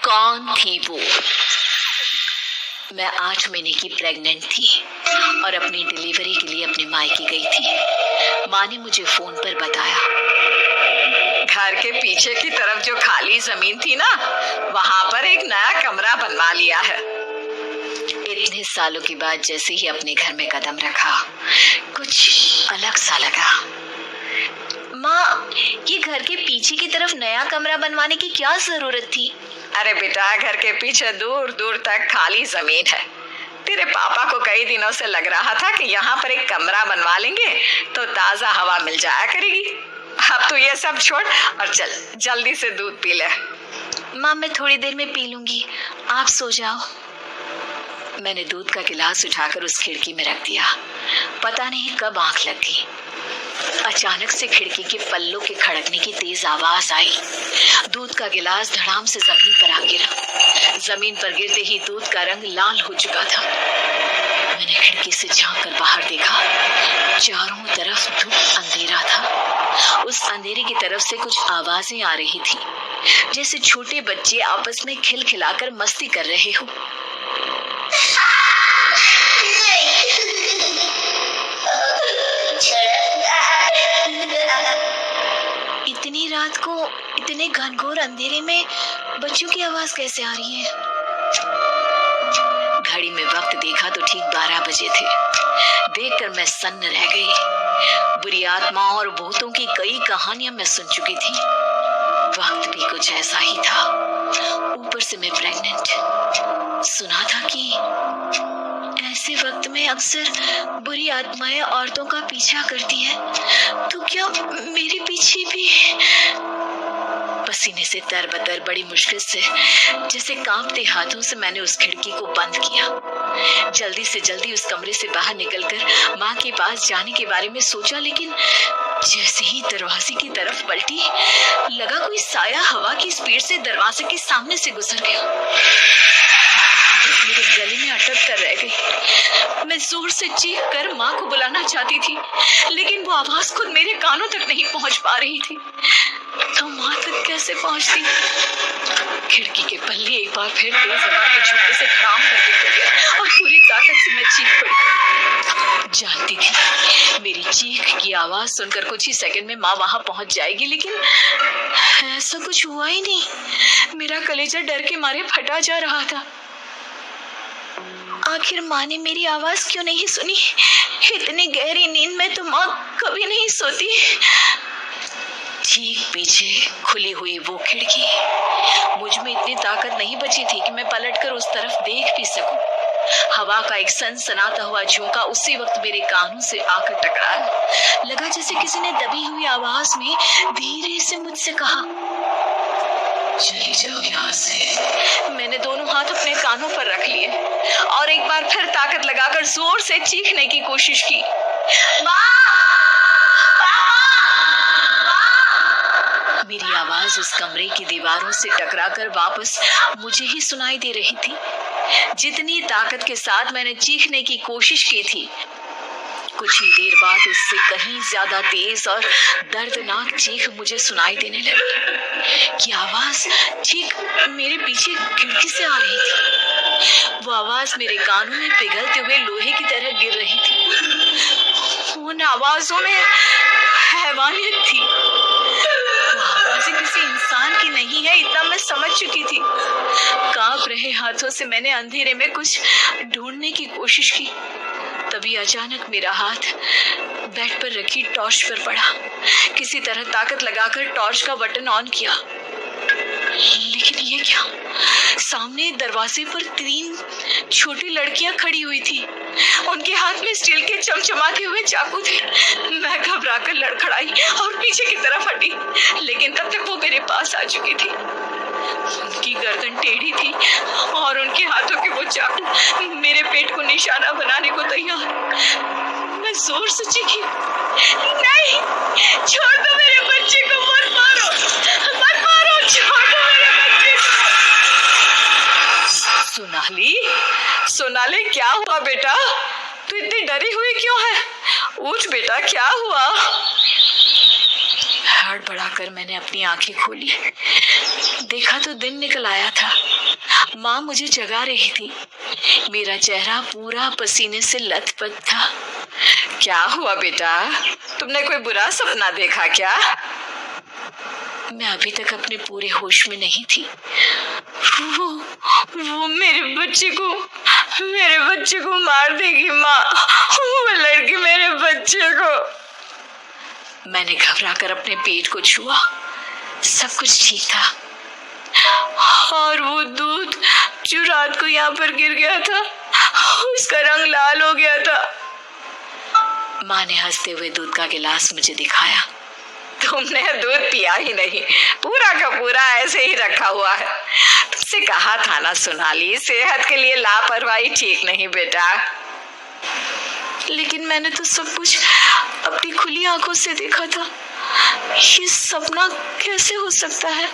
कौन थी वो? मैं 8 महीने की प्रेग्नेंट थी और अपनी डिलीवरी के लिए अपने मायके गई थी। माँ ने मुझे फोन पर बताया, घर के पीछे की तरफ जो खाली जमीन थी ना, वहाँ पर एक नया कमरा बनवा लिया है। इतने सालों के बाद जैसे ही अपने घर में कदम रखा, कुछ अलग सा लगा। माँ, ये घर के पीछे की तरफ नया कमरा बनवाने की क्या जरूरत थी? अरे बेटा, घर के पीछे दूर दूर तक खाली जमीन है। तेरे पापा को कई दिनों से लग रहा था कि यहाँ पर एक कमरा बनवा लेंगे तो ताजा हवा मिल जाया करेगी। अब तू ये सब छोड़ और चल जल्दी से दूध पी ले। माँ, मैं थोड़ी देर में पी लूंगी, आप सो जाओ। मैंने दूध का गिलास उठाकर उस खिड़की में रख दिया। पता नहीं कब आंख लग गई। अचानक से खिड़की के पल्लों के खड़कने की तेज आवाज आई। दूध का गिलास धड़ाम से जमीन पर आ गिरा। जमीन पर गिरते ही दूध का रंग लाल हो चुका था। मैंने खिड़की से झांक कर बाहर देखा। चारों तरफ धूप अंधेरा था। उस अंधेरे की तरफ से कुछ आवाजें आ रही थी, जैसे छोटे बच्चे आपस में खिलखिलाकर मस्ती कर रहे हो। इतनी रात को इतने घनघोर अंधेरे में बच्चों की आवाज कैसे आ रही है? घड़ी में वक्त देखा तो ठीक 12 बजे थे। देखकर मैं सन्न रह गई। बुरी आत्माओं और भूतों की कई कहानियां मैं सुन चुकी थी। वक्त भी कुछ ऐसा ही था। ऊपर से मैं प्रेग्नेंट। सुना था कि ऐसे वक्त में अक्सर बुरी आत्माएं औरतों का पीछा करती है, तो क्या मेरे पीछे भी? पसीने से तरबतर बड़ी मुश्किल से, जैसे कांपते हाथों से मैंने उस खिड़की को बंद किया। जल्दी से जल्दी उस कमरे से बाहर निकलकर माँ के पास जाने के बारे में सोचा, लेकिन जैसे ही दरवाजे की तरफ पलटी, लगा कोई साया हवा की स्पीड से दरवाजे के सामने से गुजर गया। मेरे गले में अटक कर रह गई। मैं जोर से चीख कर माँ को बुलाना चाहती थी, लेकिन वो आवाज खुद मेरे कानों तक नहीं पहुंच पा रही थी। तो माँ तक कैसे पहुंचती? खिड़की के पल्ले एक बार फिर तेज हवा के झोंके से धड़ाम करके खुले और पूरी ताकत से मैं चीख पड़ी। जानती थी मेरी चीख की आवाज सुनकर कुछ ही सेकंड में माँ वहां पहुंच जाएगी, लेकिन ऐसा कुछ हुआ ही नहीं। मेरा कलेजा डर के मारे फटा जा रहा था। आखिर माँ ने मेरी आवाज क्यों नहीं सुनी? इतनी गहरी नींद में तो माँ कभी नहीं सोती। ठीक पीछे खुली हुई वो खिड़की। मुझ में इतनी ताकत नहीं बची थी कि मैं पलटकर उस तरफ देख भी सकूं। हवा का एक सनसनाता हुआ झोंका उसी वक्त मेरे कानों से आकर टकराया। लगा जैसे किसी ने दबी हुई आवाज में धीरे से मुझसे कहा, चली जाओ यहाँ से। मैंने दोनों हाथ अपने कानों पर रख लिए और एक बार फिर ताकत लगाकर जोर से चीखने की कोशिश की। मेरी आवाज उस कमरे की दीवारों से टकराकर वापस मुझे ही सुनाई दे रही थी। जितनी ताकत के साथ मैंने चीखने की कोशिश की थी, कुछ ही देर बाद उससे कहीं ज्यादा तेज और दर्दनाक चीख मुझे सुनाई देने लगी। कि आवाज ठीक मेरे पीछे खिड़की से आ रही थी। वो आवाज मेरे कानों में पिघलते हुए लोहे की तरह गिर रही थी। उन आवाजों में हैवानियत थी। वो आवाजें किसी इंसान की नहीं है, इतना मैं समझ चुकी थी। कांप रहे हाथों से मैंने अंधेरे में कुछ ढूंढने की कोशिश की। तभी अचानक मेरा हाथ बेड पर रखी टॉर्च पर पड़ा। किसी तरह ताकत लगाकर टॉर्च का बटन ऑन किया, लेकिन ये क्या? सामने दरवाजे पर 3 छोटी लड़कियां खड़ी हुई थी। उनके हाथ में स्टील के चमचमाते हुए चाकू थे। मैं घबराकर लड़खड़ाई और पीछे की तरफ हटी, लेकिन तब तक वो मेरे पास आ चुकी थी। उनकी गर्दन टेढ़ी थी और उनके हाथों के वो चाकू मेरे पेट को निशाना बनाने को तैयार। मैं जोर से चीखी, नहीं, छोड़ दो मेरे बच्चे को, मत मारो, मत मारो, छोड़ दो मेरे बच्चे को। सोनाली, क्या हुआ बेटा? तू इतनी डरी हुई क्यों है? उठ बेटा, क्या हुआ? हड़बड़ाकर मैंने अपनी आंखें खोली। देखा तो दिन निकल आया था। माँ मुझे जगा रही थी। मेरा चेहरा पूरा पसीने से लथपथ था। क्या हुआ बेटा, तुमने कोई बुरा सपना देखा क्या? मैं अभी तक अपने पूरे होश में नहीं थी। वो मेरे बच्चे को मार देगी माँ। वो लड़की मेरे बच्चे को। मैंने घबराकर अपने पेट को छुआ। सब कुछ ठीक था। और वो दूध जो रात को यहाँ पर गिर गया था, उसका रंग लाल हो गया था। माँ ने हंसते हुए दूध का गिलास मुझे दिखाया। तुमने दूध पिया ही नहीं, पूरा का पूरा ऐसे ही रखा हुआ है। तुमसे कहा था ना सोनाली, सेहत के लिए लापरवाही ठीक नहीं बेटा। लेकिन मैंने तो सब कुछ अपनी खुली आंखों से देखा था। ये सपना कैसे हो सकता है?